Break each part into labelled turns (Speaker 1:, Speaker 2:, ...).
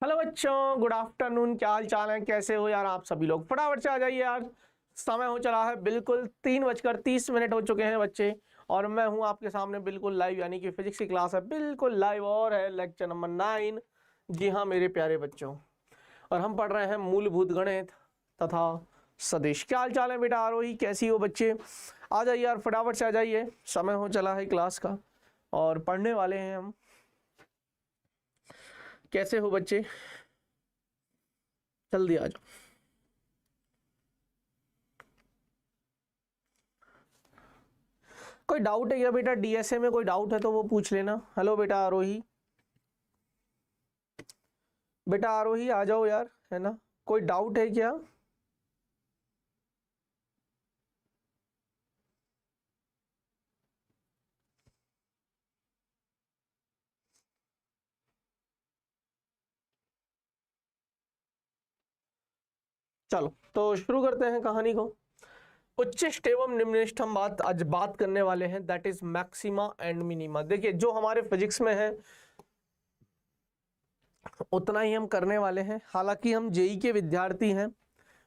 Speaker 1: Hello बच्चों, good afternoon. क्या हाल चाल है, कैसे हो यार आप सभी लोग? फटाफट से आ जाइए यार, समय हो चला है बिल्कुल 3:30 हो चुके हैं बच्चे। और मैं हूं आपके सामने बिल्कुल लाइव, यानी कि फिजिक्स की क्लास है बिल्कुल लाइव और है लेक्चर नंबर 9। जी हाँ मेरे प्यारे बच्चों, और हम पढ़ रहे हैं मूलभूत गणित तथा सदिश। क्या हाल चाल है बेटा आरोही, कैसी हो बच्चे? आ जाइए यार, फटाफट से आ जाइए, समय हो चला है क्लास का और पढ़ने वाले हैं हम। कैसे हो बच्चे? जल्दी आ जाओ। कोई डाउट है क्या बेटा? डीएसए में कोई डाउट है तो वो पूछ लेना। हेलो बेटा आरोही, बेटा आरोही आ जाओ यार, है ना? कोई डाउट है क्या? चलो तो शुरू करते हैं कहानी को। उच्चिष्ट एवं निम्निष्ठ हम आज बात करने वाले हैं, that is maxima and minima. देखिए जो हमारे फिजिक्स में है उतना ही हम करने वाले हैं। हालांकि हम जेई के विद्यार्थी हैं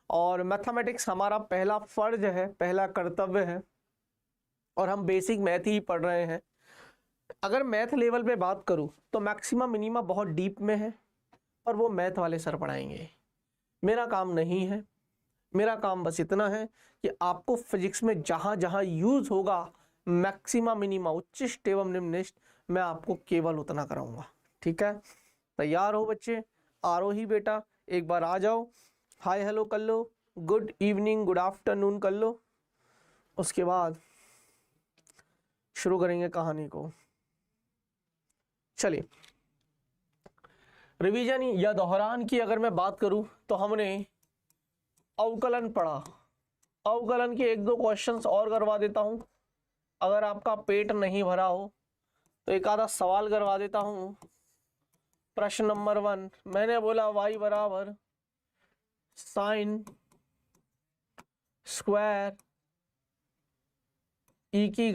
Speaker 1: और मैथमेटिक्स हमारा पहला फर्ज है, पहला कर्तव्य है, और हम बेसिक मैथ ही पढ़ रहे हैं। अगर मैथ लेवल पे बात करूं तो मैक्सिमा मिनिमा बहुत डीप में है, और वो मैथ वाले सर पढ़ाएंगे। मेरा काम नहीं है, मेरा काम बस इतना है कि आपको फिजिक्स में जहां जहां यूज होगा मैक्सिमा मिनिमा, उच्चिष्ट एवं निम्निष्ठ, मैं आपको केवल उतना कराऊंगा। ठीक है, तैयार हो बच्चे? आरोही बेटा एक बार आ जाओ, हाय हेलो कर लो, गुड इवनिंग गुड आफ्टरनून कर लो, उसके बाद शुरू करेंगे कहानी को। चलिए, रिवीजन या दोहरान की अगर मैं बात करूं तो हमने अवकलन पढ़ा। अवकलन के एक दो क्वेश्चंस और करवा देता हूं, अगर आपका पेट नहीं भरा हो तो एक आधा सवाल करवा देता हूं। प्रश्न नंबर 1, मैंने बोला y बराबर साइन स्क्वायर e की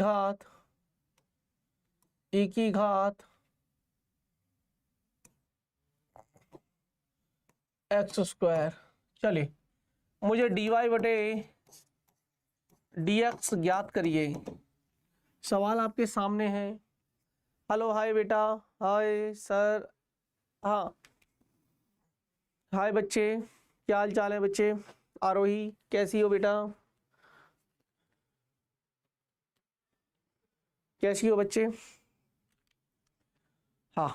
Speaker 1: घात एक्स स्क्वायर। चलिए, मुझे dy बटे dx ज्ञात करिए। सवाल आपके सामने है। हेलो हाय बेटा, हाय सर, हाँ हाय बच्चे, क्या हाल चाल है बच्चे? आरोही कैसी हो बेटा, कैसी हो बच्चे? हाँ,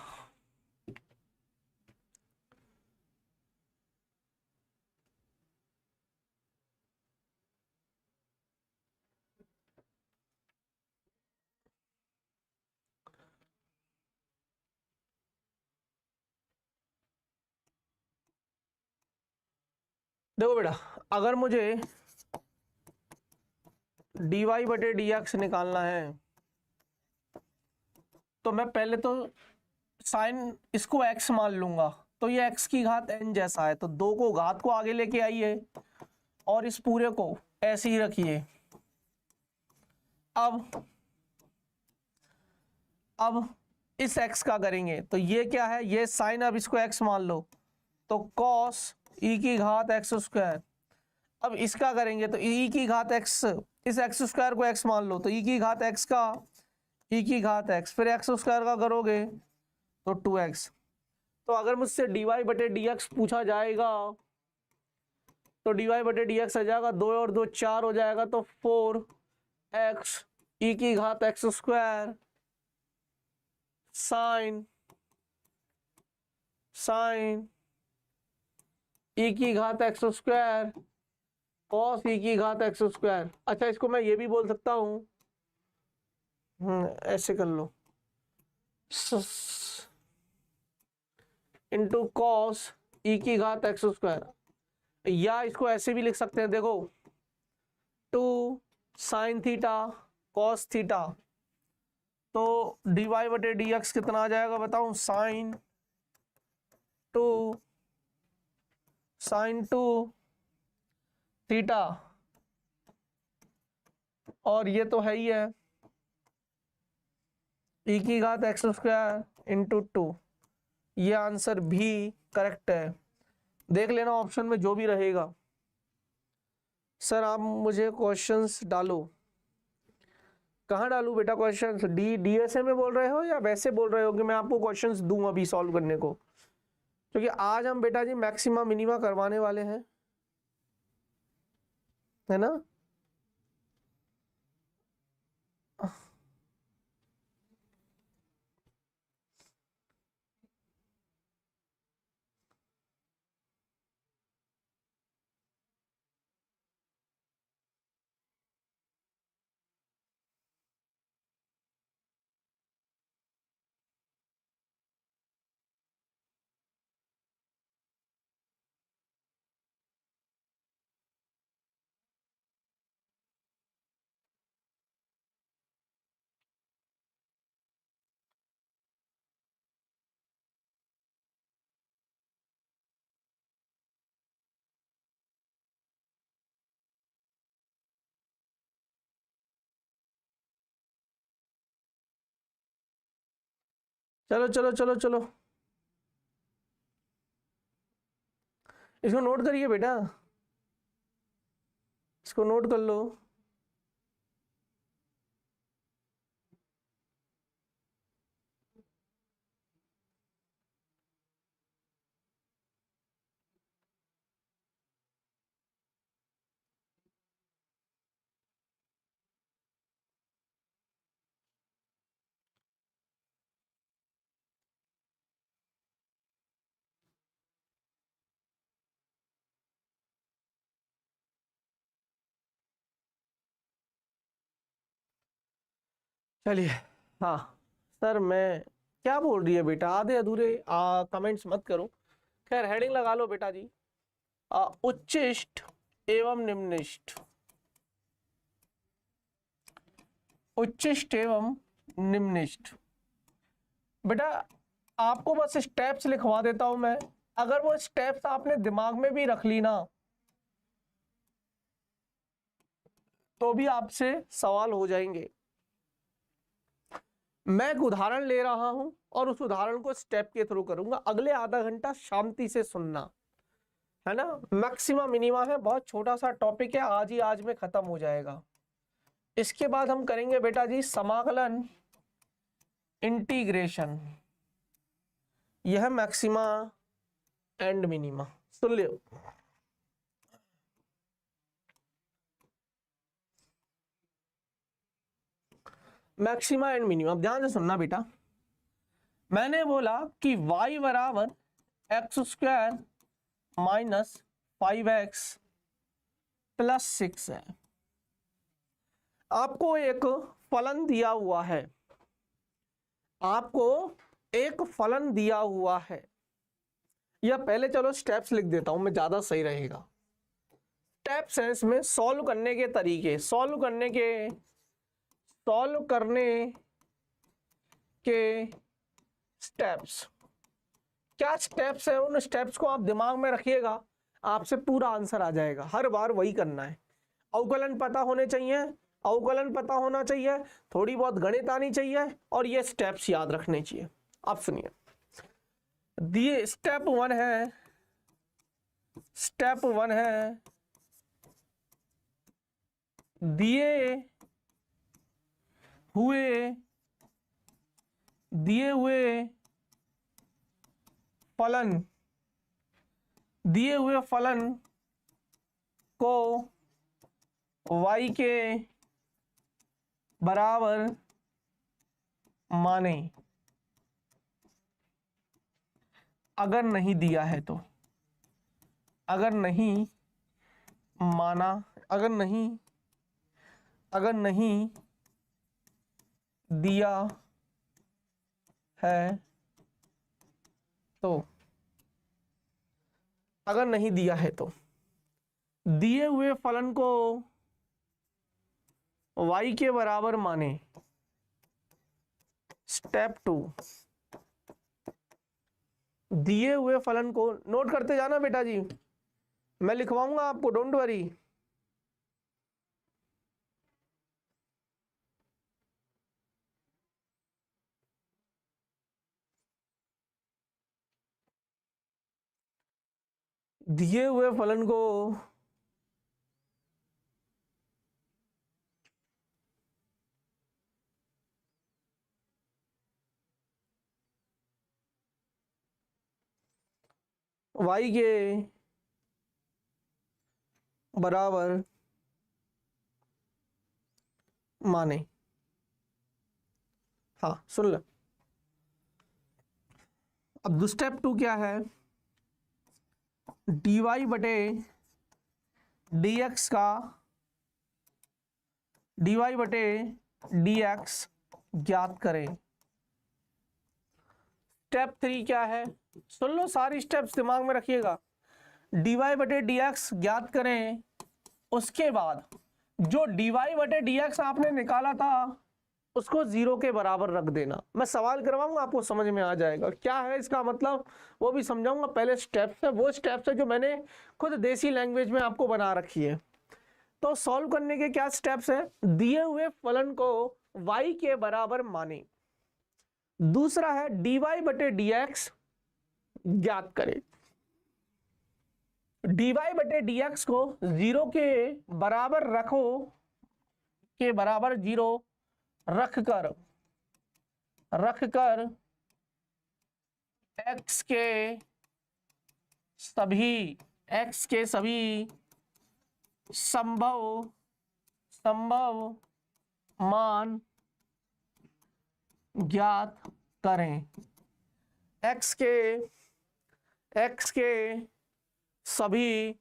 Speaker 1: देखो बेटा, अगर मुझे dy बटे dx निकालना है तो मैं पहले तो साइन इसको x मान लूंगा, तो ये x की घात n जैसा है, तो दो को घात को आगे लेके आइए और इस पूरे को ऐसे ही रखिए। अब इस x का करेंगे तो ये क्या है, ये साइन, अब इसको x मान लो तो cos e की घात एक्स स्क्वायर। अब इसका करेंगे तो e की घात x, इस एक्स स्क्वायर को x मान लो तो e की घात x का e की घात x, फिर एक्स स्क्वायर का करोगे तो 2x। तो अगर मुझसे dy बटे dx पूछा जाएगा तो dy बटे dx आ जाएगा, 2 और 2 4 हो जाएगा, तो 4x e की घात एक्स स्क्वायर साइन e की घात एक्स स्क्वायर कॉस e की घात एक्स स्क्वायर। अच्छा, इसको मैं ये भी बोल सकता हूं, ऐसे कर लो, इंटू कॉस e की घात एक्स स्क्वायर, या इसको ऐसे भी लिख सकते हैं, देखो 2 साइन थीटा कॉस थीटा, तो dy बटे dx कितना आ जाएगा बताऊं? साइन टू थीटा, और ये तो है ही है e की घात एक्स स्क्वायर इंटू 2। ये आंसर भी करेक्ट है, देख लेना ऑप्शन में जो भी रहेगा। सर आप मुझे क्वेश्चंस डालो, कहाँ डालूं बेटा क्वेश्चंस? डीएसए में बोल रहे हो या वैसे बोल रहे हो कि मैं आपको क्वेश्चंस दूं अभी सॉल्व करने को? क्योंकि आज हम बेटा जी मैक्सिमा मिनिमा करवाने वाले हैं, है ना। चलो चलो चलो चलो, इसको नोट करिए बेटा, इसको नोट कर लो। चलिए, हाँ सर मैं, क्या बोल रही है बेटा, आधे अधूरे कमेंट्स मत करो। खैर हेडिंग लगा लो बेटा जी, उच्चिष्ट एवं निम्निष्ट, उच्चिष्ट एवं निम्निष्ट। बेटा आपको बस स्टेप्स लिखवा देता हूं मैं, अगर वो स्टेप्स आपने दिमाग में भी रख ली ना, तो भी आपसे सवाल हो जाएंगे। मैं एक उदाहरण ले रहा हूं और उस उदाहरण को स्टेप के थ्रू करूंगा, अगले आधा घंटा शांति से सुनना, है ना। मैक्सिमा मिनिमा है, बहुत छोटा सा टॉपिक है, आज ही आज में खत्म हो जाएगा। इसके बाद हम करेंगे बेटा जी समाकलन, इंटीग्रेशन, यह maxima and minima, soon Leo. Maxima and minima ध्यान से सुनना बेटा। मैंने बोला कि y बराबर x square minus 5x plus 6 है। आपको एक फलन दिया हुआ है, आपको एक फलन दिया हुआ है, या पहले चलो स्टेप्स लिख देता हूं मैं, ज्यादा सही रहेगा। स्टेप्स हैं इसमें, सॉल्व करने के तरीके, सॉल्व करने के स्टेप्स। क्या स्टेप्स है, उन स्टेप्स को आप दिमाग में रखिएगा, आपसे पूरा आंसर आ जाएगा। हर बार वही करना है, अवकलन पता होने चाहिए, अवकलन पता होना चाहिए, थोड़ी बहुत गणित आनी चाहिए, और ये स्टेप्स याद रखने चाहिए। आप सुनिए, दिए स्टेप वन है, स्टेप वन है, दिए हुए फलन, दिए हुए फलन को y के बराबर माने, अगर नहीं दिया है तो, अगर नहीं माना, अगर नहीं दिया है तो, अगर नहीं दिया है तो दिए हुए फलन को y के बराबर माने। स्टेप टू, दिए हुए फलन को नोट करते जाना बेटा जी, मैं लिखवाऊंगा आपको, डोंट वरी। दिए हुए फलन को y के बराबर माने। हाँ सुन ले, अब स्टेप 2 क्या है, dy बटे dx का dy बटे dx ज्ञात करें। स्टेप 3 क्या है, सुन लो, सारी स्टेप्स दिमाग में रखिएगा। dy बटे dx ज्ञात करें, उसके बाद जो dy बटे dx आपने निकाला था उसको 0 के बराबर रख देना। मैं सवाल करवाऊंगा, आपको समझ में आ जाएगा क्या है इसका मतलब, वो भी समझाऊंगा। पहले स्टेप्स है, वो स्टेप्स है जो मैंने खुद देसी लैंग्वेज में आपको बना रखी है। तो सॉल्व करने के क्या स्टेप्स है, दिए हुए फलन को y के बराबर माने। दूसरा है dy बटे dx ज्ञात करें। dy बटे dx को 0 के बराबर रखो, के बराबर 0 रखकर x के सभी संभव मान ज्ञात करें। x के सभी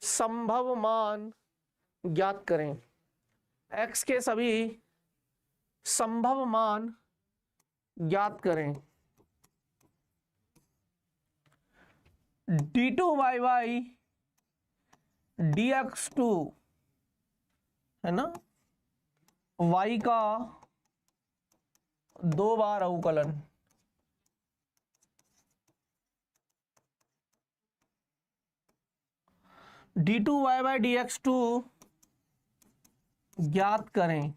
Speaker 1: संभव मान ज्ञात करें। x के सभी संभव मान ज्ञात करें। d2y dx2 है ना, y का 2 बार अवकलन। d2y dx2 ज्ञात करें।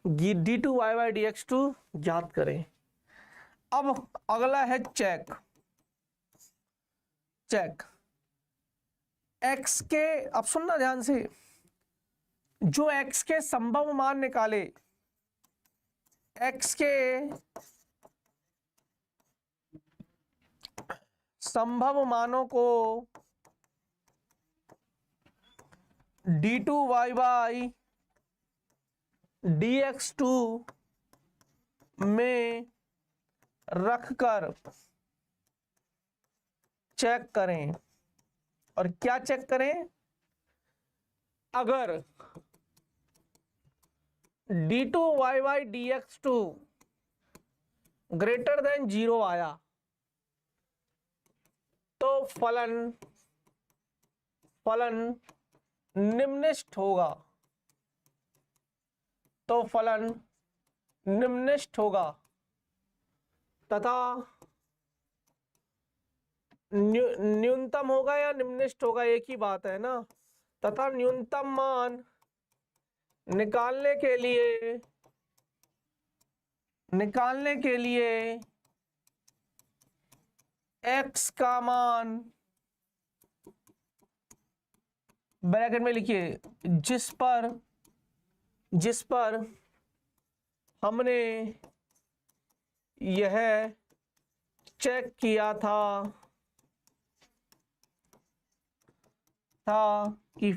Speaker 1: d2y dx2 ज्ञात करें। अब अगला है चेक x के, अब सुनना ध्यान से, जो x के संभव मान निकाले, x के संभव मानों को d2y dx2 में रखकर चेक करें। और क्या चेक करें, अगर d2y dx2 ग्रेटर देन 0 आया तो फलन निम्नलिखित होगा। तो फलन निम्नलिखित होगा तथा न्यूनतम होगा या निम्नलिखित होगा, एक ही बात है ना। तथा न्यूनतम मान निकालने के लिए x का मान ब्रैकेट में लिखिए, जिस पर हमने यह चेक किया था कि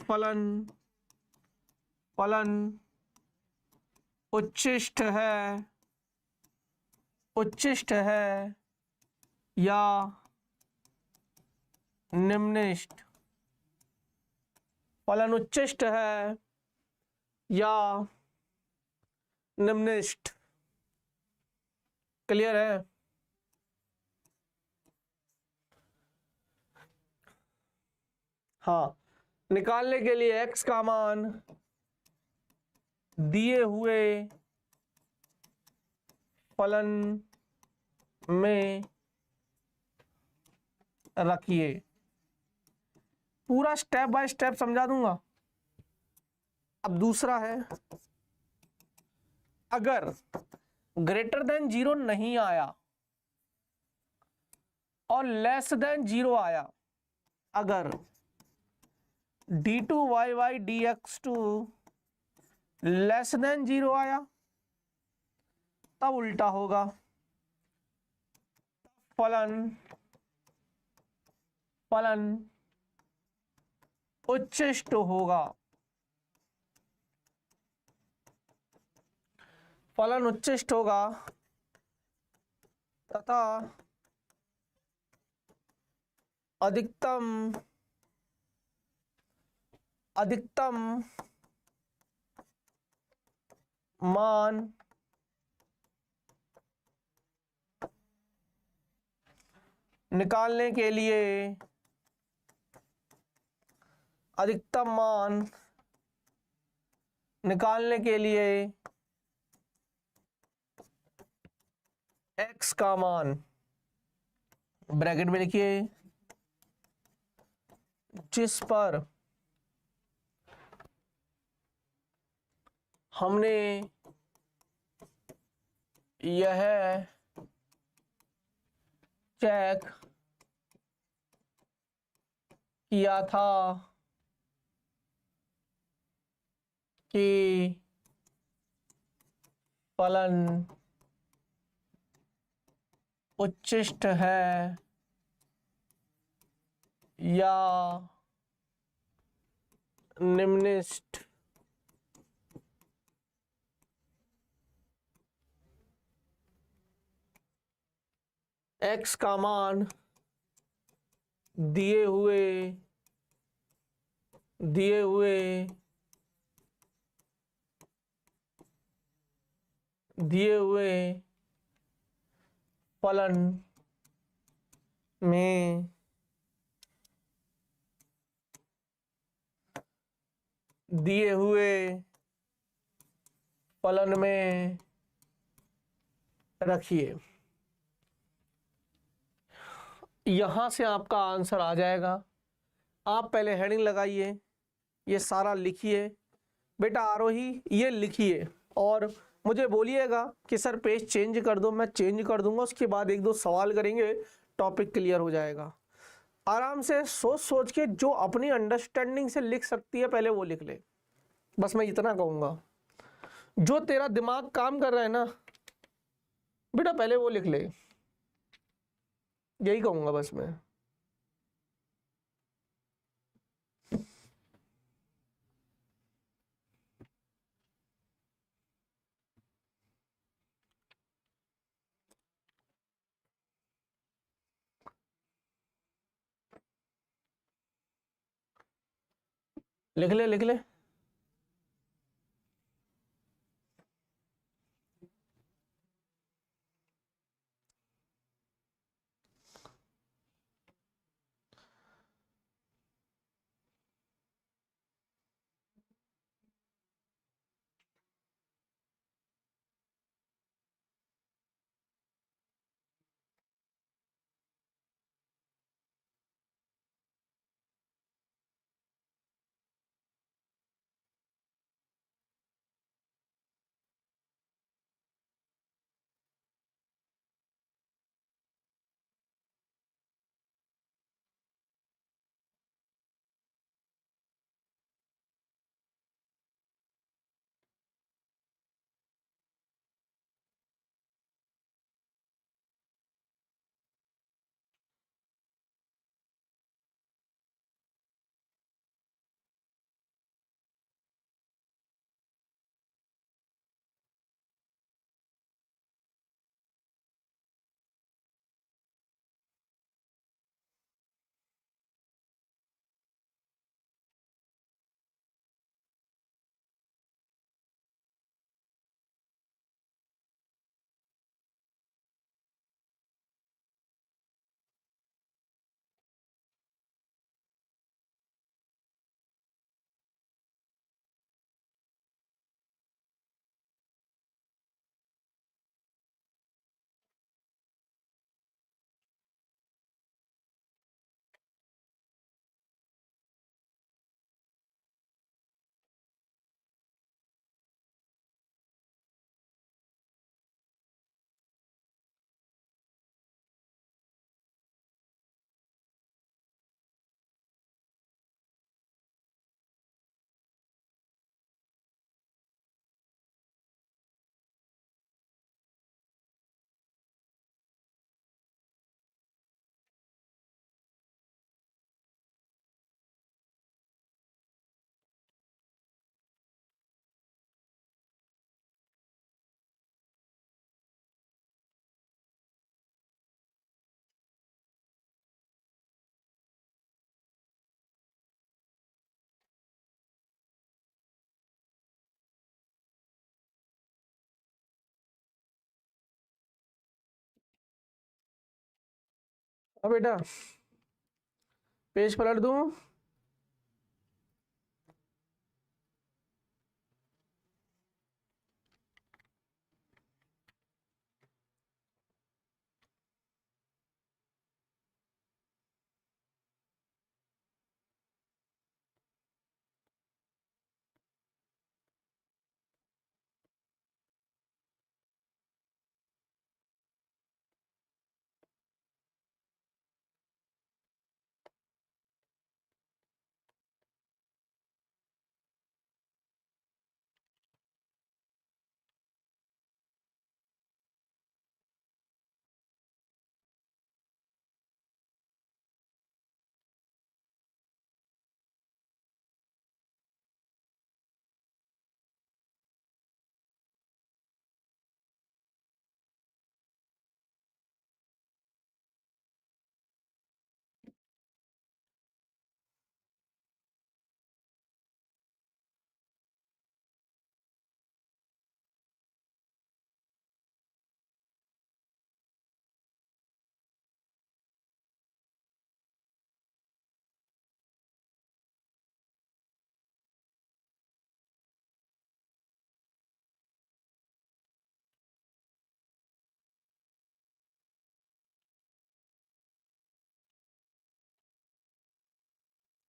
Speaker 1: फलन उच्चिष्ट है या निम्नलिखित। फलन उच्चिष्ट है या निम्नलिखित। क्लियर है? हाँ, निकालने के लिए x का मान दिए हुए फलन में रखिए। पूरा स्टेप बाय स्टेप समझा दूंगा। अब दूसरा है, अगर ग्रेटर देन 0 नहीं आया और लेस देन 0 आया, अगर d2y dx2 लेस देन 0 आया तब उल्टा होगा, फलन फलन उच्चिष्ट होगा, फलन उच्चिष्ट होगा तथा अधिकतम मान निकालने के लिए अधिकतम मान निकालने के लिए x का मान ब्रैकेट में लिखिए, जिस पर हमने यह चेक किया था कि फलन उच्चिष्ट है या निम्निष्ट, x का मान दिए हुए फलन में रखिए। यहां से आपका आंसर आ जाएगा। आप पहले हेडिंग लगाइए, ये सारा लिखिए बेटा, आरोही ये लिखिए और मुझे बोलिएगा कि सर पेज चेंज कर दो, मैं चेंज कर दूंगा, उसके बाद एक दो सवाल करेंगे, टॉपिक क्लियर हो जाएगा। आराम से सोच सोच के जो अपनी अंडरस्टैंडिंग से लिख सकती है पहले वो लिख ले, बस मैं इतना कहूंगा। जो तेरा दिमाग काम कर रहा है ना बेटा पहले वो लिख ले, यही कहूंगा बस मैं। लिख ले। अब बेटा पेज पलट दूं?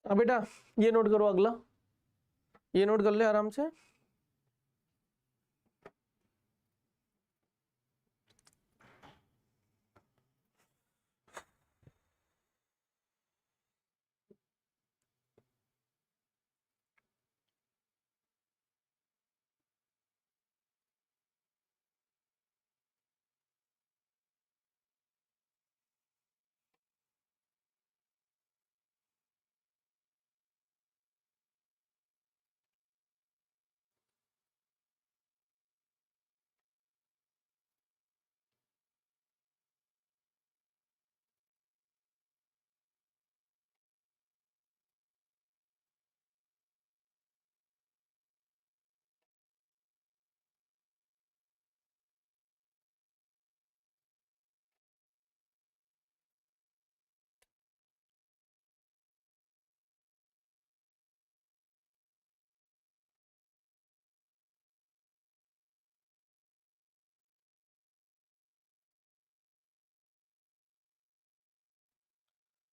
Speaker 1: अब बेटा ये नोट करो, अगला ये नोट कर ले आराम से।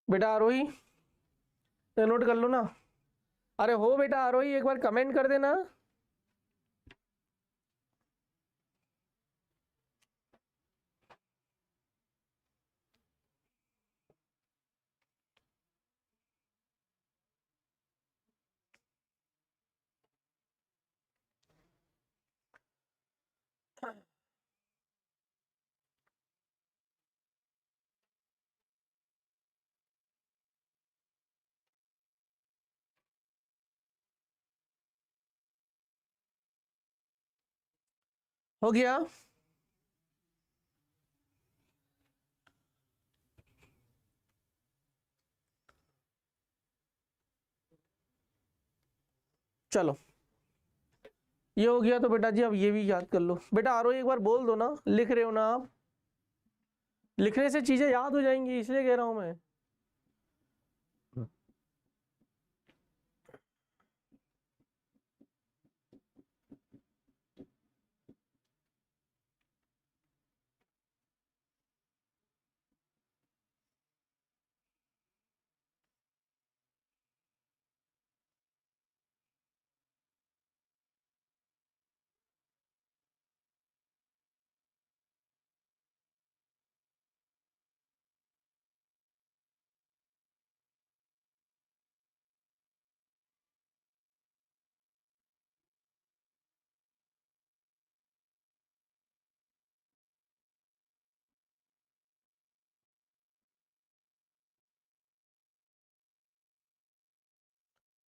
Speaker 1: बेटा आरोही ये नोट कर लो ना। अरे हो बेटा आरोही, एक बार कमेंट कर देना। हो गया? चलो ये हो गया तो बेटा जी अब ये भी याद कर लो। बेटा आरोही एक बार बोल दो ना, लिख रहे हो ना आप? लिखने से चीजें याद हो जाएंगी, इसलिए कह रहा हूं मैं।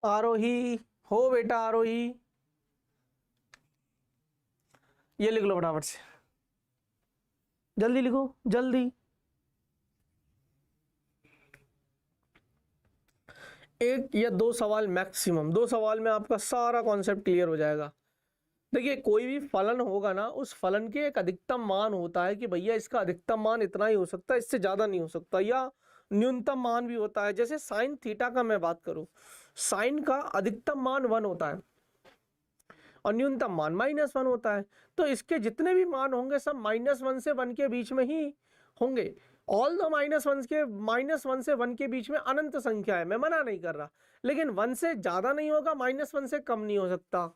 Speaker 1: आरोही हो बेटा आरोही, ये लिख लो फटाफट से, जल्दी लिखो जल्दी। एक या दो सवाल मैक्सिमम, दो सवाल में आपका सारा कॉन्सेप्ट क्लियर हो जाएगा। देखिए कोई भी फलन होगा ना, उस फलन के एक अधिकतम मान होता है कि भैया इसका अधिकतम मान इतना ही हो सकता है, इससे ज्यादा नहीं हो सकता, या न्यूनतम मान भी होता है। जैसे साइन थीटा का मैं बात करूं, साइन का अधिकतम मान 1 होता है और न्यूनतम मान -1 होता है। तो इसके जितने भी मान होंगे सब -1 से 1 के बीच में ही होंगे। ऑल द -1 से 1 के बीच में अनंत संख्या है, मैं मना नहीं कर रहा, लेकिन 1 से ज्यादा नहीं होगा, -1 से कम नहीं हो सकता।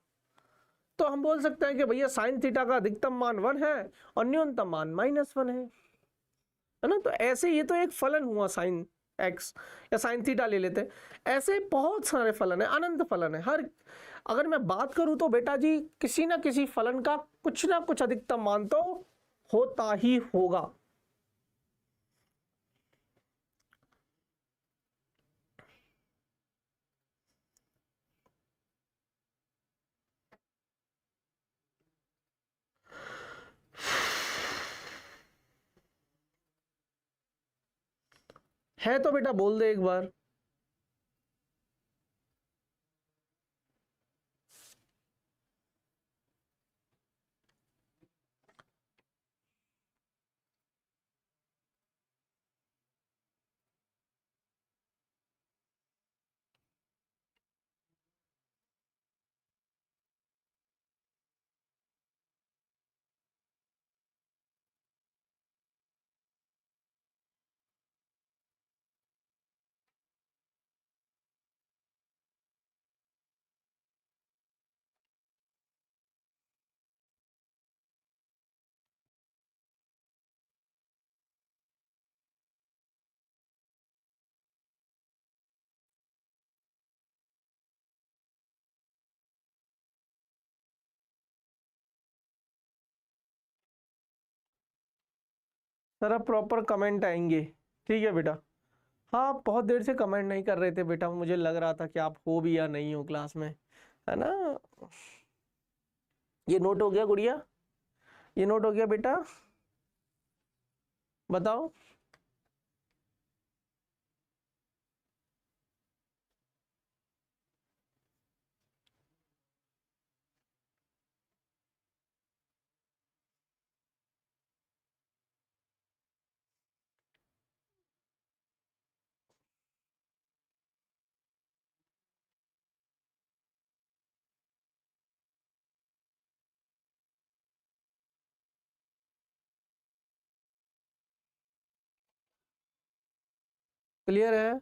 Speaker 1: तो हम बोल सकते हैं कि भैया साइन थीटा का अधिकतम मान 1 है और न्यूनतम मान -1 है ना। तो ऐसे ये तो एक फलन हुआ साइन एक्स या साइन थीटा ले लेते हैं। ऐसे बहुत सारे फलन है, अनंत फलन है। हर अगर मैं बात करूं तो बेटा जी किसी ना किसी फलन का कुछ ना कुछ अधिकतम मान तो होता ही होगा। है तो बेटा बोल दे एक बार। सर अब प्रॉपर कमेंट आएंगे, ठीक है बेटा। हाँ बहुत देर से कमेंट नहीं कर रहे थे बेटा, मुझे लग रहा था कि आप हो भी या नहीं हो क्लास में, है ना। ये नोट हो गया गुड़िया, ये नोट हो गया बेटा, बताओ। क्लियर है।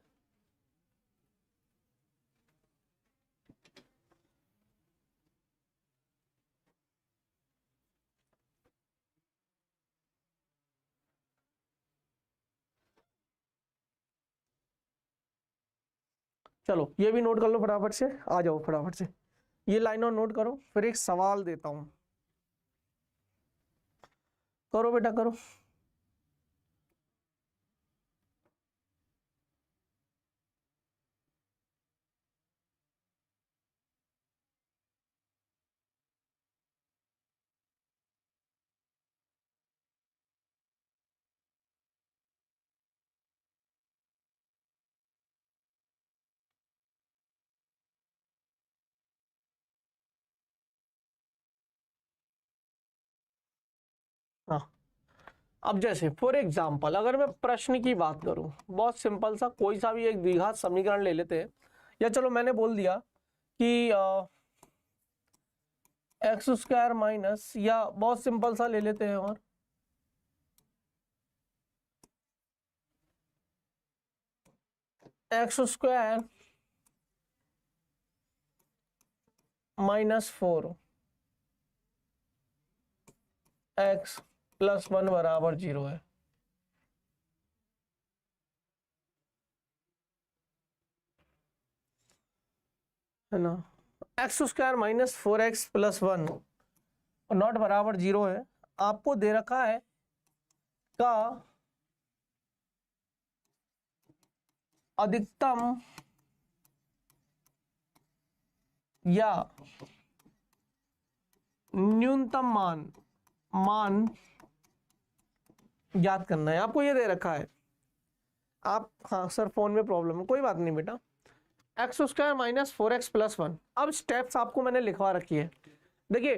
Speaker 1: चलो ये भी नोट कर लो फटाफट से, आ जाओ फटाफट से, ये लाइन और नोट करो, फिर एक सवाल देता हूं। करो बेटा करो। हाँ अब जैसे फॉर एग्जाम्पल अगर मैं प्रश्न की बात करूं, बहुत सिंपल सा कोई सा भी एक द्विघात समीकरण ले लेते हैं, या चलो मैंने बोल दिया कि एक्स स्क्वायर माइनस, या बहुत सिंपल सा ले लेते हैं और एक्स स्क्वायर -4 एक्स +1 बराबर 0 है ना। एक्स स्क्वायर -4x +1 नॉट बराबर 0 है। आपको दे रखा है का अधिकतम या न्यूनतम मान याद करना है। आपको ये दे रखा है, आप, हाँ सर फोन में प्रॉब्लम है, कोई बात नहीं बेटा। एक्स स्क्वायर -4x +1, अब स्टेप्स आपको मैंने लिखवा रखी है। देखिए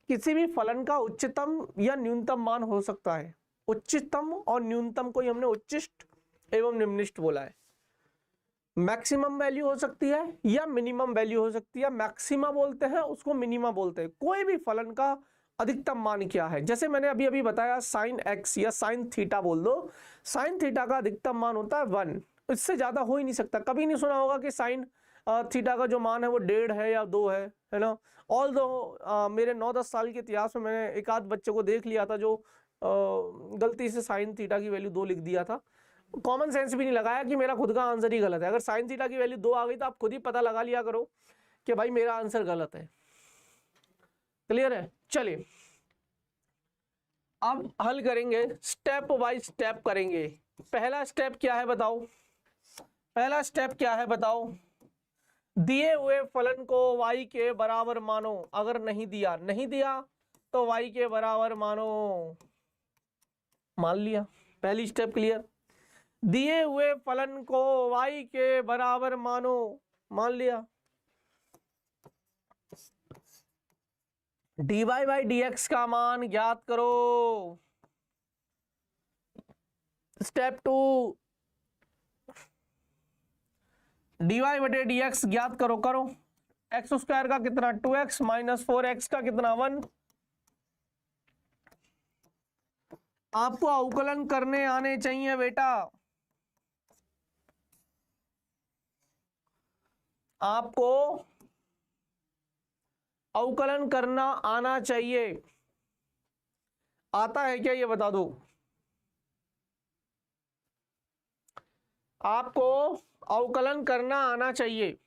Speaker 1: किसी भी फलन का उच्चतम या न्यूनतम मान हो सकता है। उच्चतम और न्यूनतम को ही हमने उच्चिष्ट एवं निम्नलिखित बोला है। मैक्सिमम वैल्यू हो सकती है या मिनिमम वैल्यू हो सकती है। मैक्सिमा बोलते हैं उसको, मिनिमा बोलते हैं। कोई भी फलन का अधिकतम मान क्या है, जैसे मैंने अभी अभी बताया साइन एक्स या साइन थीटा बोल दो, साइन थीटा का अधिकतम मान होता है 1, इससे ज्यादा हो ही नहीं सकता। कभी नहीं सुना होगा कि साइन थीटा का जो मान है वो 1.5 है या 2 है ना। ऑल दो मेरे 9-10 साल के इतिहास में मैंने एक आध बच्चे को देख लिया था जो गलती से साइन थीटा की वैल्यू 2 लिख दिया था। कॉमन सेंस भी नहीं लगाया कि मेरा खुद का आंसर ही गलत है। अगर साइन थीटा की वैल्यू 2 आ गई तो आप खुद ही पता लगा लिया करो कि भाई मेरा आंसर गलत है। क्लियर है? चलिए अब हल करेंगे, स्टेप बाय स्टेप करेंगे। पहला स्टेप क्या है बताओ? पहला स्टेप क्या है बताओ? दिए हुए फलन को y के बराबर मानो। अगर नहीं दिया तो y के बराबर मानो। मान लिया, पहली स्टेप क्लियर। दिए हुए फलन को y के बराबर मानो, मान लिया। dy बाई dx का मान ज्ञात करो। स्टेप 2, dy बटे dx ज्ञात करो। करो, एक्स स्क्वायर का कितना 2x माइनस 4x का कितना 1। आपको अवकलन करने आने चाहिए बेटा, आपको अवकलन करना आना चाहिए। आता है क्या ये बता दो? आपको अवकलन करना आना चाहिए,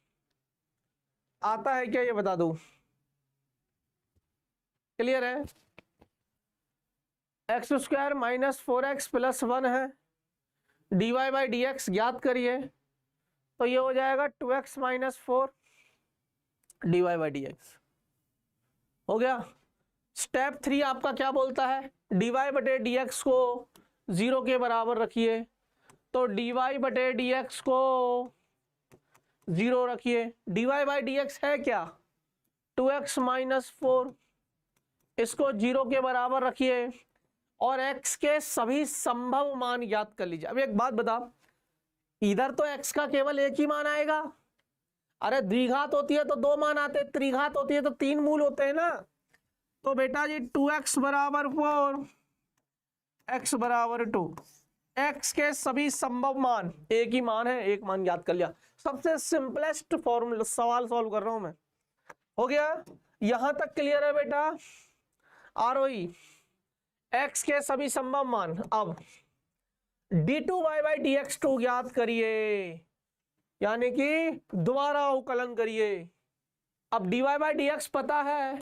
Speaker 1: आता है क्या ये बता दो? क्लियर है? X square minus 4x plus 1 है, dy बाई dx ज्ञात करिए, तो ये हो जाएगा 2x minus 4 dy by dx। हो गया। स्टेप 3 आपका क्या बोलता है? dy बटे dx को 0 के बराबर रखिए, तो dy बटे dx को 0 रखिए। dy बाई dx है क्या? 2x माइनस 4, इसको 0 के बराबर रखिए और x के सभी संभव मान ज्ञात कर लीजिए। अब एक बात बता, इधर तो x का केवल एक ही मान आएगा। अरे द्विघात होती है तो 2 मान आते, त्रिघात होती है तो 3 मूल होते हैं ना। तो बेटा जी 2x बराबर 4, x बराबर 2, x के सभी संभव मान, एक ही मान है, एक मान याद कर लिया। सबसे सिंपलेस्ट फॉर्मूला सवाल सॉल्व कर रहा हूं मैं। हो गया? यहां तक क्लियर है बेटा? आरोही x के सभी संभव मान। अब d2 बाई dx2 ज्ञात करिए, यानी कि दोबारा अवकलन करिए। अब dy बाई dx पता है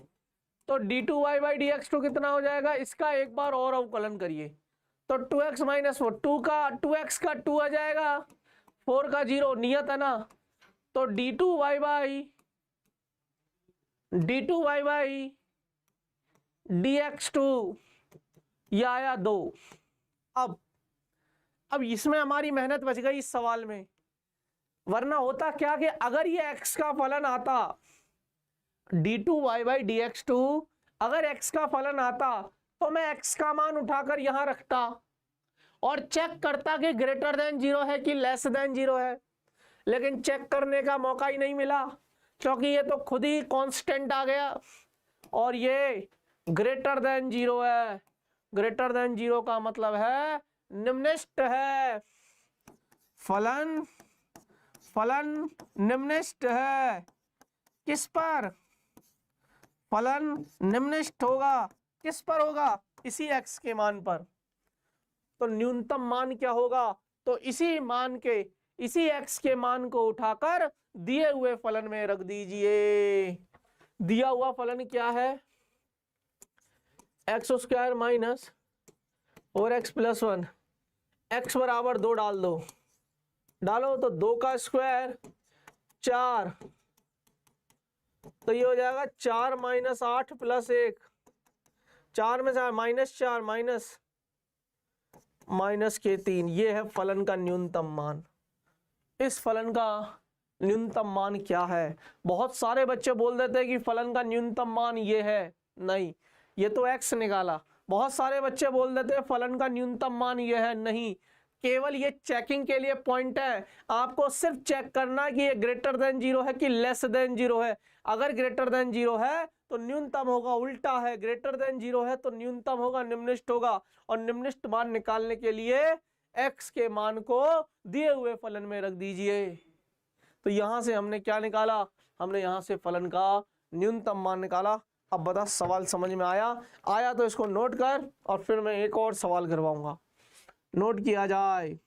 Speaker 1: तो d2 बाई dx2 कितना हो जाएगा? इसका एक बार और अवकलन करिए, तो 2x माइनस 4, 2x का 2 आ जाएगा, 4 का 0 नियत है ना। तो d2 बाई dx2 यह आया 2। अब इसमें हमारी मेहनत बच गई इस सवाल में, वरना होता क्या कि अगर ये x का फलन आता, d2 बाई dx2 अगर x का फलन आता तो मैं x का मान उठाकर यहां रखता और चेक करता कि ग्रेटर देन 0 है कि लेस देन 0 है। लेकिन चेक करने का मौका ही नहीं मिला, क्योंकि ये तो खुद ही कांस्टेंट आ गया और ये ग्रेटर देन 0 है। ग्रेटर देन 0 का मतलब है निम्नलिखित है। फलन निम्नलिखित है। किस पर? फलन निम्नलिखित होगा। किस पर होगा? इसी x के मान पर। तो न्यूनतम मान क्या होगा? तो इसी x के मान को उठाकर दिए हुए फलन में रख दीजिए। दिया हुआ फलन क्या है? X square minus 4x plus 1, x बराबर 2 डालो तो 2 का स्क्वायर 4, तो ये हो जाएगा 4 माइनस 8 प्लस 1, 4 में से माइनस 4 माइनस के 3। ये है फलन का न्यूनतम मान। इस फलन का न्यूनतम मान क्या है? बहुत सारे बच्चे बोल देते हैं कि फलन का न्यूनतम मान ये है। नहीं, ये तो x निकाला। बहुत सारे बच्चे बोल देते हैं फलन का न्यूनतम मान ये है। नहीं, केवल ये चेकिंग के लिए पॉइंट है, आपको सिर्फ चेक करना कि ये ग्रेटर देन जीरो है कि लेस देन जीरो है। अगर ग्रेटर देन जीरो है तो न्यूनतम होगा, उल्टा है, ग्रेटर देन जीरो है तो न्यूनतम होगा, निम्नलिखित होगा। और निम्नलिखित मान निकालने के लिए x के मान को दिए हुए फलन में रख दीजिए। तो यहां से हमने क्या निकाला, हमने यहां से फलन का न्यूनतम मान निकाला। अब बता सवाल समझ में आया? आया तो इसको नोट कर और फिर मैं एक और सवाल करवाऊंगा, नोट किया जाए।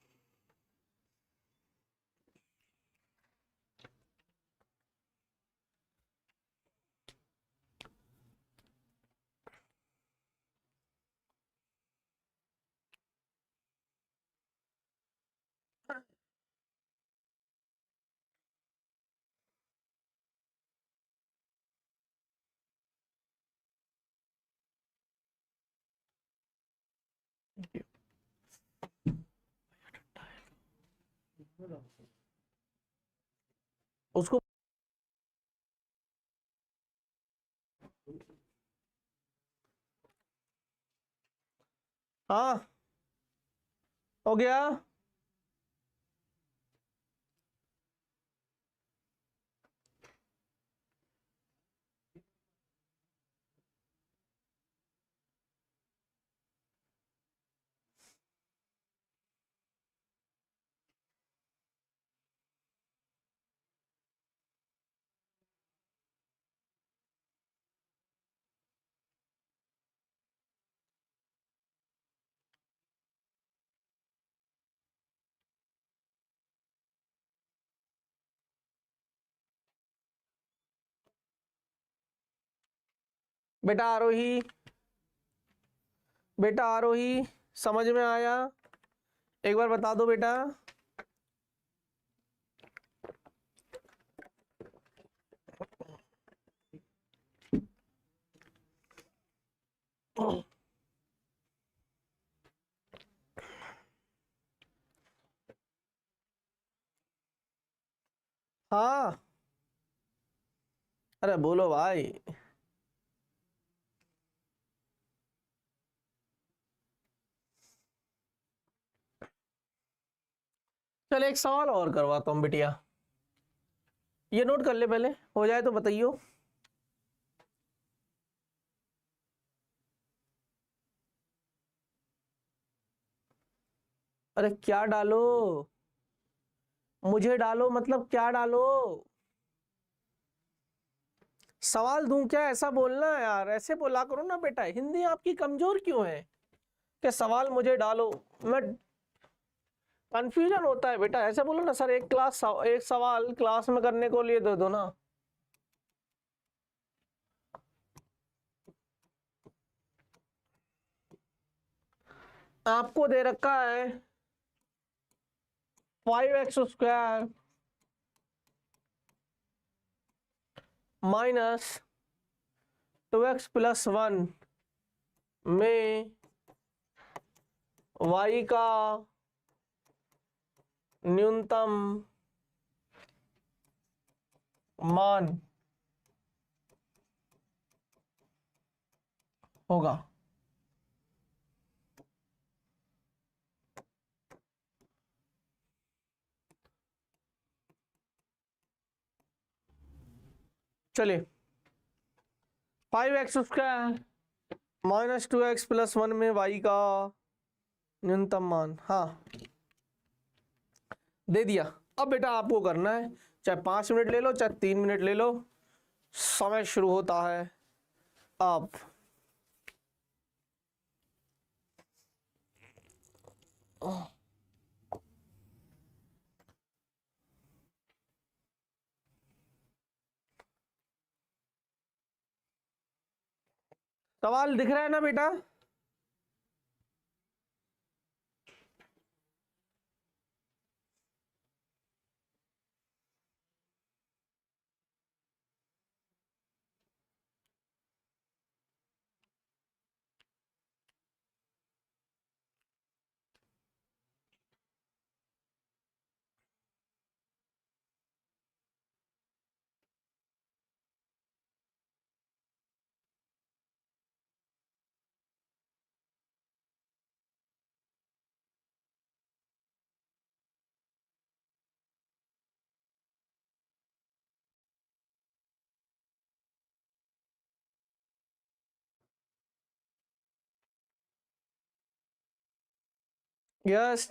Speaker 1: उसको हाँ हो गया। बेटा आरोही, बेटा आरोही, समझ में आया? एक बार बता दो बेटा। हाँ अरे बोलो भाई। चल एक सवाल और करवाता हूँ बिटिया, ये नोट कर ले पहले, हो जाए तो बताइयो। अरे क्या डालो, मुझे डालो मतलब क्या डालो? सवाल दूं क्या, ऐसा बोलना है यार, ऐसे बोला करो ना बेटा, हिंदी आपकी कमजोर क्यों है कि सवाल मुझे डालो? मैं कंफ्यूजन होता है बेटा, ऐसे बोलो ना सर एक सवाल क्लास में करने को लिए दे दो ना। आपको दे रखा है 5x² माइनस 2x+1 में y का न्यूनतम मान होगा। चलिए 5x² माइनस 2x+1 में y का न्यूनतम मान, हाँ दे दिया। अब बेटा आपको करना है, चाहे 5 मिनट ले लो चाहे 3 मिनट ले लो, समय शुरू होता है अब। सवाल दिख रहा है ना बेटा? यस।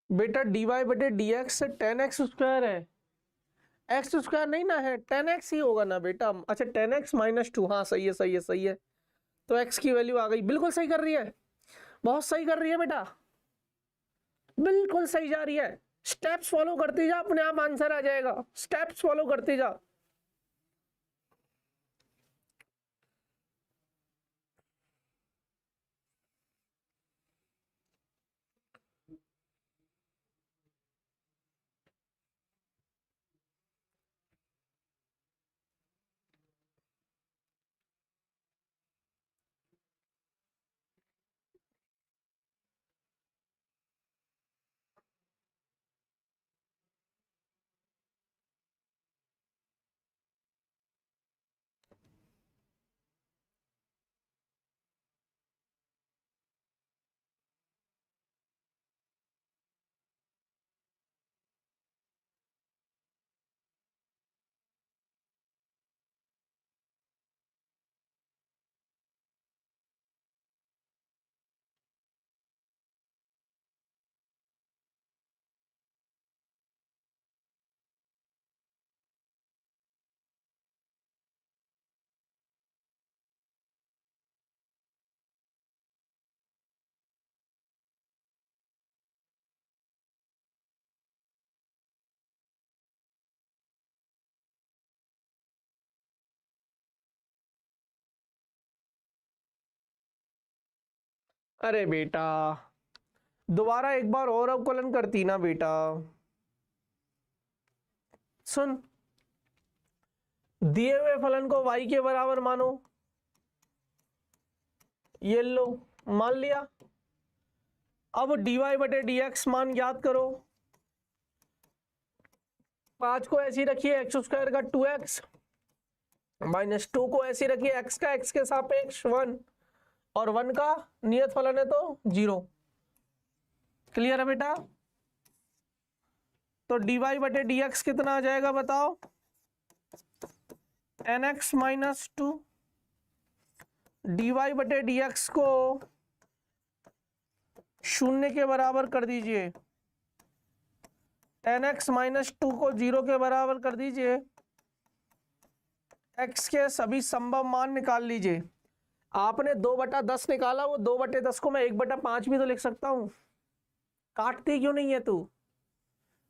Speaker 1: बेटा dy बटे dx से 10x स्क्वायर है, एक्स स्क्वायर नहीं ना है, 10x ही होगा ना बेटा। अच्छा 10x माइनस 2, हाँ सही है सही है सही है। तो x की वैल्यू आ गई, बिल्कुल सही कर रही है, बहुत सही कर रही है बेटा, बिल्कुल सही जा रही है। स्टेप्स फॉलो करती जा, अपने आप आंसर आ जाएगा, स्टेप्स फॉलो करती जा। अरे बेटा दोबारा एक बार और अवकलन करती ना बेटा। सुन, दिए हुए फलन को y के बराबर मानो, ये लो मान लिया। अब dy बटे dx मान याद करो, 5 को ऐसी रखिए एक्स स्क्वायर का 2x, माइनस 2 को ऐसी रखिए x का x के सापेक्ष 1, और 1 का नियत फलन है तो 0। क्लियर है बेटा? तो dy बटे dx कितना आ जाएगा बताओ? 10x minus 2। dy बटे dx को 0 के बराबर कर दीजिए, 10x माइनस 2 को 0 के बराबर कर दीजिए, x के सभी संभव मान निकाल लीजिए। आपने 2/10 निकाला, वो 2/10 को मैं 1/5 भी तो लिख सकता हूं। काटती क्यों नहीं है तू?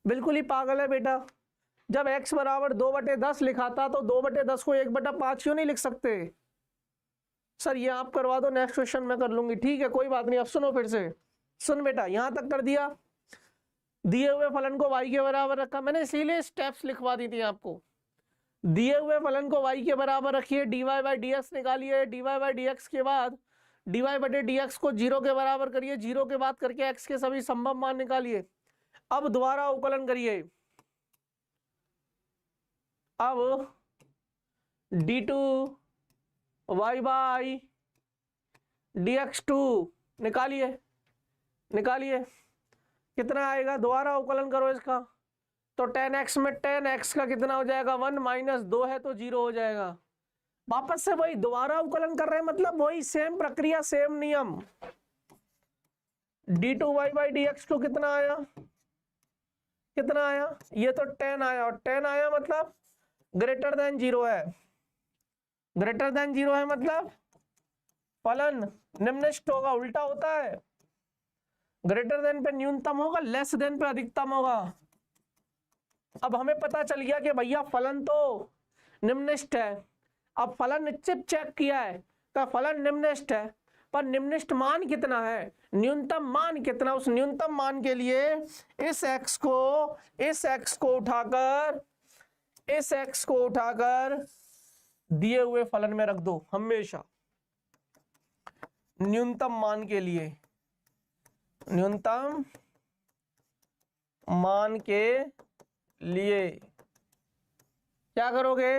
Speaker 1: बिल्कुल ही पागल है बेटा। जब x बराबर 2/10 लिखा था तो 2/10 को 1/5 क्यों नहीं लिख सकते? सर ये आप करवा दो, नेक्स्ट क्वेश्चन मैं कर लूंगी। ठीक है कोई बात नहीं। अब सुनो फिर से, सुन बेटा, यहां तक कर दिया। दिए हुए फलन को y के बराबर रखा, मैंने इसीलिए स्टेप्स लिखवा दी थी आपको। दिए हुए फलन को y के बराबर रखिए, dy बाई dx निकालिए, dy बाई dx के बाद dy बटे dx को 0 के बराबर करिए, 0 के बाद करके x के सभी संभव मान निकालिए। अब दोबारा अवकलन करिए। अब d2 y बाई dx2 निकालिए, निकालिए कितना आएगा? दोबारा अवकलन करो इसका, तो 10x में 10x का कितना हो जाएगा? 1 माइनस 2 है तो 0 हो जाएगा। वापस से वही दोबारा अवकलन कर रहे हैं, मतलब वही सेम प्रक्रिया सेम नियम। d2y/dx2 कितना आया, कितना आया, ये तो 10 आया, और 10 आया मतलब ग्रेटर देन 0 है, ग्रेटर देन 0 है मतलब फलन निम्नलिखित होगा, उल्टा होता है, ग्रेटर देन पे न्यूनतम होगा, लेस देन पे अधिकतम होगा। अब हमें पता चल गया कि भैया फलन तो निम्नलिखित है। अब फलन निश्चित चेक किया है, का फलन निम्नलिखित है, पर निम्नलिखित मान कितना है, न्यूनतम मान कितना, उस न्यूनतम मान के लिए इस x को उठाकर दिए हुए फलन में रख दो हमेशा, न्यूनतम मान के लिए, न्यूनतम मान के लिए क्या करोगे,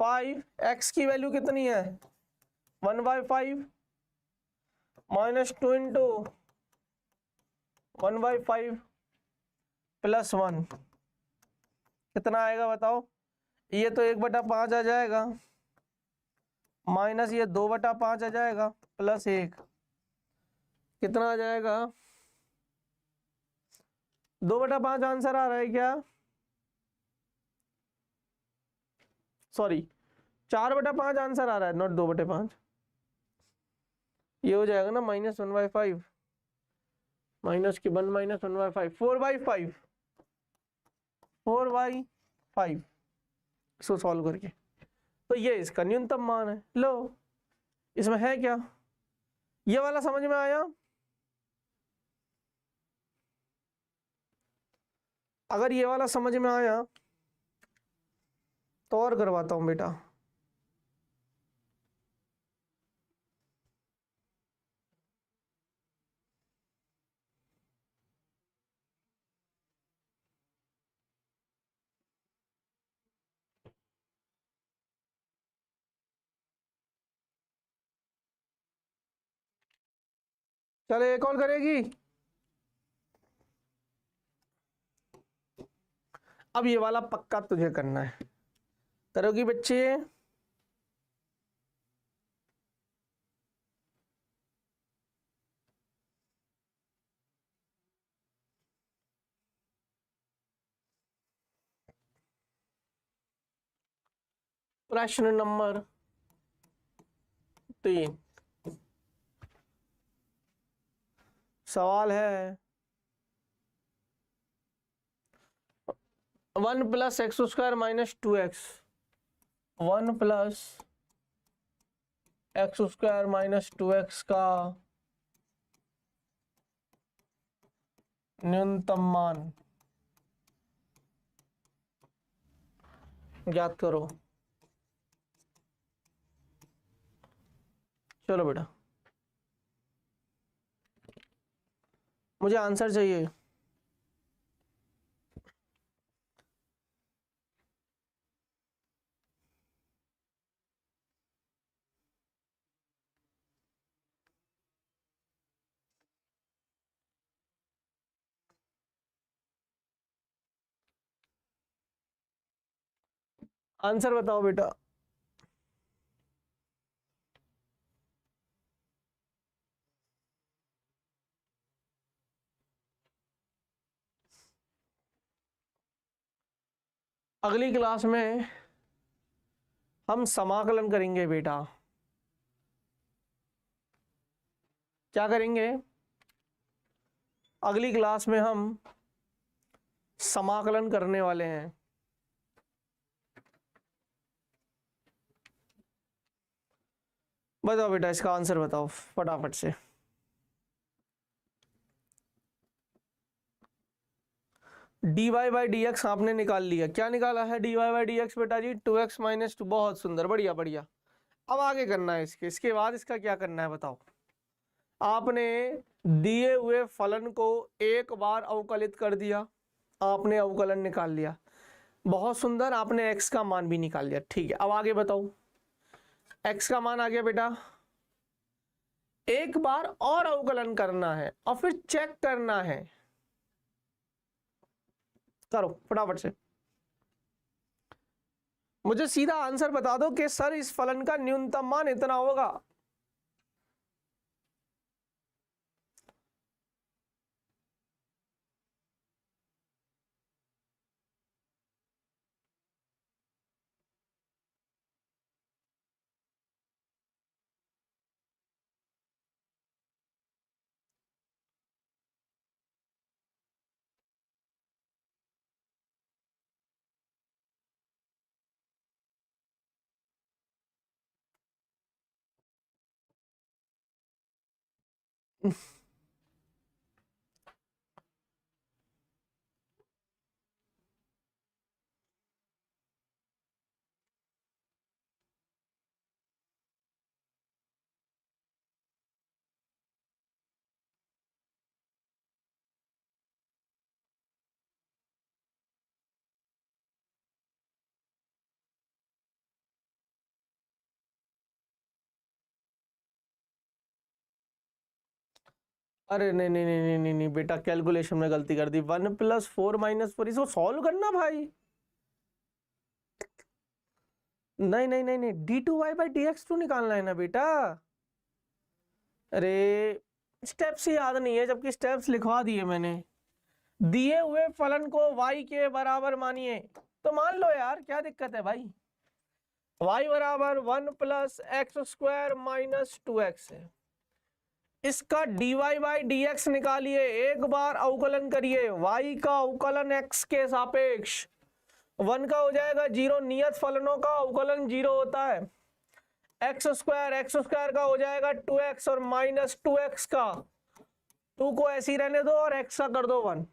Speaker 1: 5, x की वैल्यू कितनी है 1/5 -2 इंटू 1/5 + 1 कितना आएगा बताओ, ये तो 1/5 आ जाएगा, माइनस ये 2/5 आ जाएगा, प्लस 1 कितना आ जाएगा, 2/5 आंसर आ रहा है क्या, सॉरी 4/5 आंसर आ रहा है, नॉट 2/5। ये हो जाएगा ना -1/5 माइनस की 1 - 1/5 4/5 4/5 इसको सॉल्व करके, तो ये इसका न्यूनतम मान है। लो इसमें है क्या, ये वाला समझ में आया, अगर ये वाला समझ में आया तो और करवाता हूं बेटा। चले एक और करेगी, अब ये वाला पक्का तुझे करना है, करोगी बच्चे, प्रश्न नंबर 3 सवाल है 1 + x² - 2x 1 + x² - 2x का न्यूनतम मान ज्ञात करो। चलो बेटा मुझे आंसर चाहिए, आंसर बताओ बेटा। अगली क्लास में हम समाकलन करेंगे बेटा, क्या करेंगे, अगली क्लास में हम समाकलन करने वाले हैं। बताओ बेटा इसका आंसर बताओ फटाफट से। dy/dx आपने निकाल लिया, क्या निकाला है dy/dx बेटा जी 2x - 2, बहुत सुंदर, बढ़िया बढ़िया। अब आगे करना है इसके बाद इसका क्या करना है बताओ, आपने दिए हुए फलन को एक बार अवकलित कर दिया, आपने अवकलन निकाल लिया, बहुत सुंदर, आपने x का मान भी निकाल लिया, ठीक है। अब आगे बताओ, x का मान आ गया बेटा, एक बार और अवकलन करना है और फिर चेक करना है, करो फटाफट से। मुझे सीधा आंसर बता दो कि सर इस फलन का न्यूनतम मान इतना होगा। अरे नहीं नहीं नहीं नहीं नहीं नहीं बेटा, कैलकुलेशन में गलती कर दी। 1+4 - 4, इसको सॉल्व करना भाई। नहीं नहीं नहीं नहीं, d2y/dx2 निकालना है ना बेटा। अरे स्टेप्स याद नहीं है, जबकि स्टेप्स लिखवा दिए मैंने। दिए हुए फलन को y के बराबर मानिए तो मान लो यार, क्या दिक्कत है भाई। y बराबर 1+x² - 2x है। इसका dy/dx निकालिए, एक बार अवकलन करिए। y का अवकलन x के सापेक्ष 1 का हो जाएगा 0, नियत फलनों का अवकलन 0 होता है। x² का हो जाएगा 2x और -2x का 2 को ऐसे ही रहने दो और x का कर दो 1,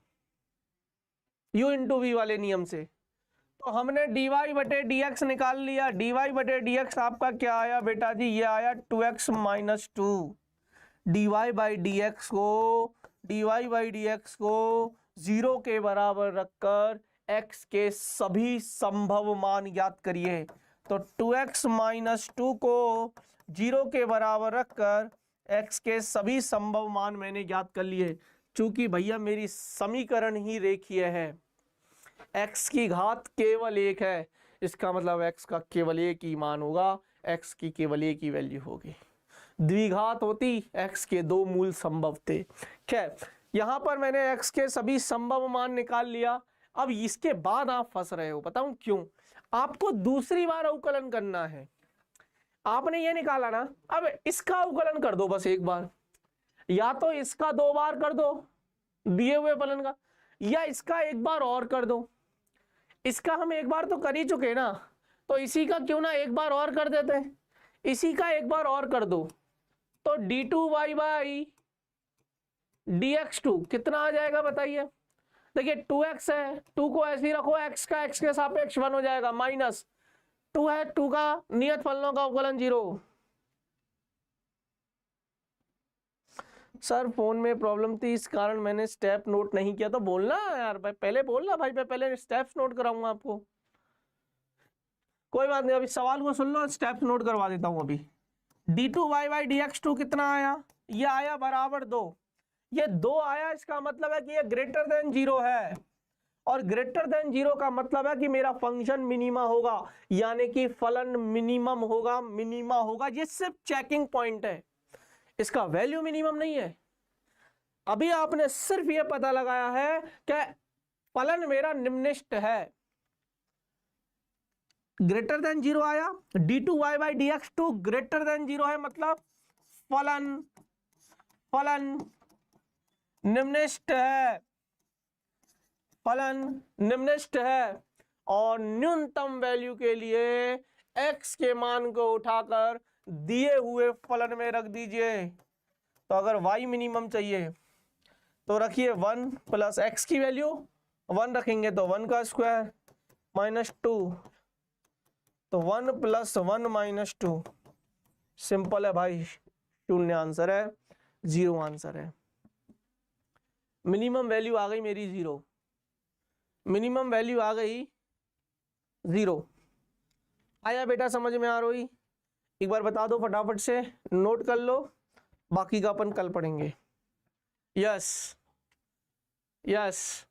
Speaker 1: u × v वाले नियम से। तो हमने dy/dx निकाल लिया। dy/dx आपका क्या आया बेटा जी, ये आया 2x - 2। dy/dx को 0 के बराबर रखकर x के सभी संभव मान ज्ञात करिए। तो 2x - 2 को 0 के बराबर रखकर x के सभी संभव मान मैंने ज्ञात कर लिए। चूंकि भैया मेरी समीकरण ही रेखीय है, x की घात केवल 1 है, इसका मतलब x का केवल एक ही मान होगा, x की केवल एक ही वैल्यू होगी। द्विघात होती, x के 2 मूल संभव थे। खैर, यहां पर मैंने x के सभी संभव मान निकाल लिया। अब इसके बाद आप फंस रहे हो, बताऊं क्यों। आपको दूसरी बार अवकलन करना है। आपने ये निकाला ना, अब इसका अवकलन कर दो बस एक बार, या तो इसका 2 बार कर दो दिए हुए फलन का, या इसका एक बार और कर दो। इसका हम एक बार तो कर ही चुके ना, तो इसी का क्यों ना एक बार और कर देते हैं। इसी का एक बार और कर दो, तो d2y/dx2 कितना आ जाएगा बताइए। देखिए 2x है, 2 को ऐसे ही रखो, x का x के सापेक्ष 1 हो जाएगा, -2 है, 2 का नियत फलनों का अवकलन 0। सर फोन में प्रॉब्लम थी, इस कारण मैंने स्टेप नोट नहीं किया। तो बोलना यार भाई, पहले बोलना भाई, मैं पहले स्टेप्स नोट कराऊंगा आपको। कोई बात नहीं, अभी सवाल को सुन लो, स्टेप्स नोट करवा देता हूं अभी। d2y/dx2 कितना आया, ये आया बराबर 2। ये 2 आया, इसका मतलब है कि ये ग्रेटर देन 0 है, और ग्रेटर देन 0 का मतलब है कि मेरा फंक्शन मिनिमा होगा, यानी कि फलन मिनिमम होगा, मिनिमा होगा। ये सिर्फ चेकिंग पॉइंट है, इसका वैल्यू मिनिमम नहीं है। अभी आपने सिर्फ ये पता लगाया है कि फलन मेरा निम्नलिखित है। ग्रेटर देन 0 आया, d2y/dx2 ग्रेटर देन 0 है, मतलब फलन निम्नलिखित है, फलन निम्नलिखित है। और न्यूनतम वैल्यू के लिए x के मान को उठाकर दिए हुए फलन में रख दीजिए। तो अगर y मिनिमम चाहिए तो रखिए 1 + x की वैल्यू 1 रखेंगे तो 1 का स्क्वायर -2, तो 1 + 1 - 2 सिंपल है भाई, 0 आंसर है, 0 आंसर है। मिनिमम वैल्यू आ गई मेरी 0, मिनिमम वैल्यू आ गई 0। आया बेटा समझ में आ रही? एक बार बता दो फटाफट से, नोट कर लो, बाकी का अपन कल पढ़ेंगे। यस यस,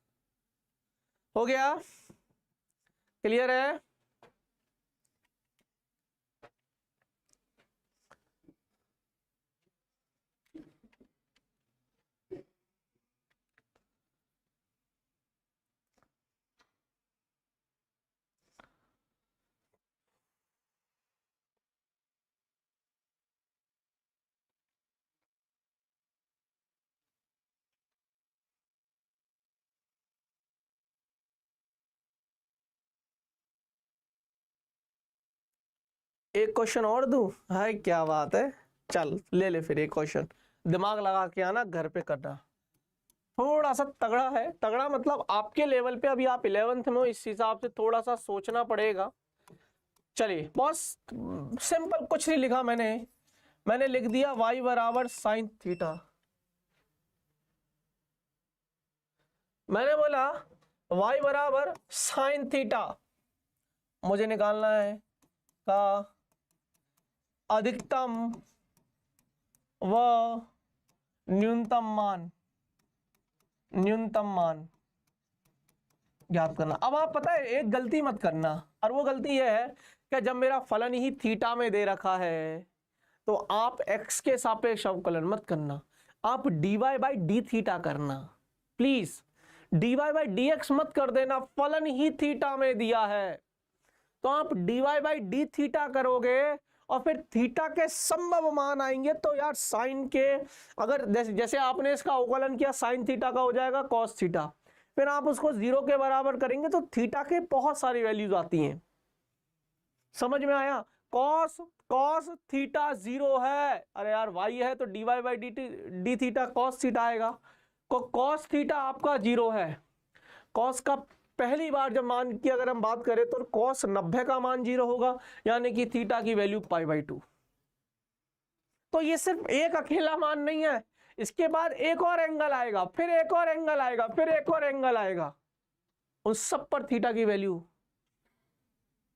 Speaker 1: हो गया, क्लियर है? एक क्वेश्चन और दूं? है क्या बात है, चल ले ले फिर एक क्वेश्चन, दिमाग लगा के आना, घर पे करना, थोड़ा सा तगड़ा है, तगड़ा मतलब आपके लेवल पे, अभी आप 11th में हो, इस हिसाब से थोड़ा सा सोचना पड़ेगा। चलिए बहुत सिंपल, कुछ नहीं लिखा मैंने लिख दिया y बराबर साइन थीटा। मैंने बोला y बराबर साइन थीटा, मुझे निकालना है का अधिकतम व न्यूनतम मान ज्ञात करना। अब आप पता है एक गलती मत करना, और वो गलती ये है कि जब मेरा फलन ही थीटा में दे रखा है तो आप x के सापेक्ष अवकलन मत करना, आप dy बाई डी थीटा करना please. dy by D x मत कर देना, फलन ही थीटा में दिया है तो आप dy बाई डी थीटा करोगे और फिर थीटा के संभव मान आएंगे तो यार साइन के, अगर जैसे आपने इसका अवकलन किया साइन थीटा का हो जाएगा कॉस थीटा, फिर आप उसको 0 के बराबर करेंगे तो थीटा के बहुत सारी वैल्यूज आती हैं। समझ में आया? कॉस थीटा 0 है, अरे यार y है तो dy by D theta cos theta आएगा, कॉस थीटा आपका 0 है। कॉस का पहली बार जब मान की अगर हम बात करें तो कॉस 90 का मान 0 होगा, यानी कि थीटा की वैल्यू π/2। तो ये सिर्फ एक अकेला मान नहीं है, इसके बाद एक और एंगल आएगा, फिर एक और एंगल आएगा, फिर एक और एंगल आएगा, उन सब पर थीटा की वैल्यू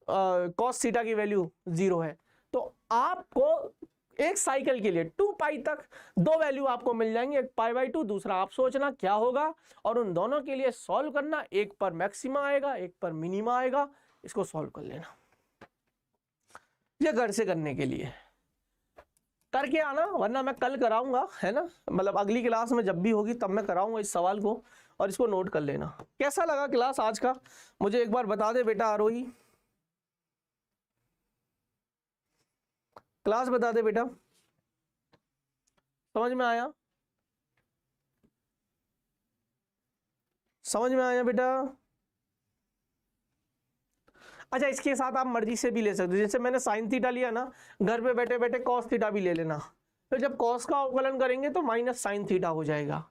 Speaker 1: कॉस थीटा की वैल्यू 0 है। तो आपको एक साइकिल के लिए 2 पाई तक दो वैल्यू आपको मिल जाएंगे, एक π/2, दूसरा आप सोचना क्या होगा और उन दोनों के लिए सॉल्व करना, एक पर मैक्सिमा आएगा एक पर मिनिमा आएगा, इसको सॉल्व कर लेना। ये घर से करने के लिए करके आना, वरना मैं कल कराऊंगा, है ना, मतलब अगली क्लास में जब भी होगी तब मैं कराऊंगा इस सवाल को, और इसको नोट कर लेना। कैसा लगा क्लास आज का, मुझे एक बार बता दे बेटा आरोही, क्लास बता दे बेटा, समझ में आया? समझ में आया बेटा? अच्छा, इसके साथ आप मर्जी से भी ले सकते हो, जैसे मैंने साइन थीटा लिया ना, घर पे बैठे बैठे कॉस थीटा भी ले लेना, तो जब कॉस का अवकलन करेंगे तो माइनस साइन थीटा हो जाएगा।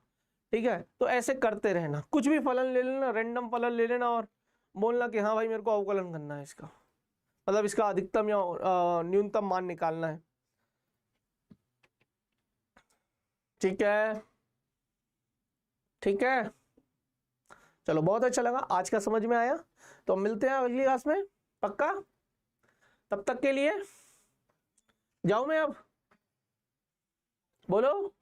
Speaker 1: ठीक है, तो ऐसे करते रहना, कुछ भी फलन ले लेना, रैंडम फलन ले लेना और बोलना कि हाँ भाई मेरे को अवकलन करना है इसका, मतलब इसका अधिकतम या न्यूनतम मान निकालना है। ठीक है, ठीक है, चलो बहुत अच्छा लगा, आज का समझ में आया, तो मिलते हैं अगली क्लास में पक्का। तब तक के लिए जाऊं मैं, अब बोलो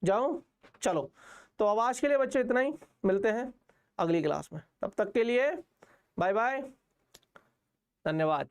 Speaker 1: जाऊं? चलो, तो अब आज के लिए बच्चों इतना ही, मिलते हैं अगली क्लास में, तब तक के लिए बाय बाय, धन्यवाद।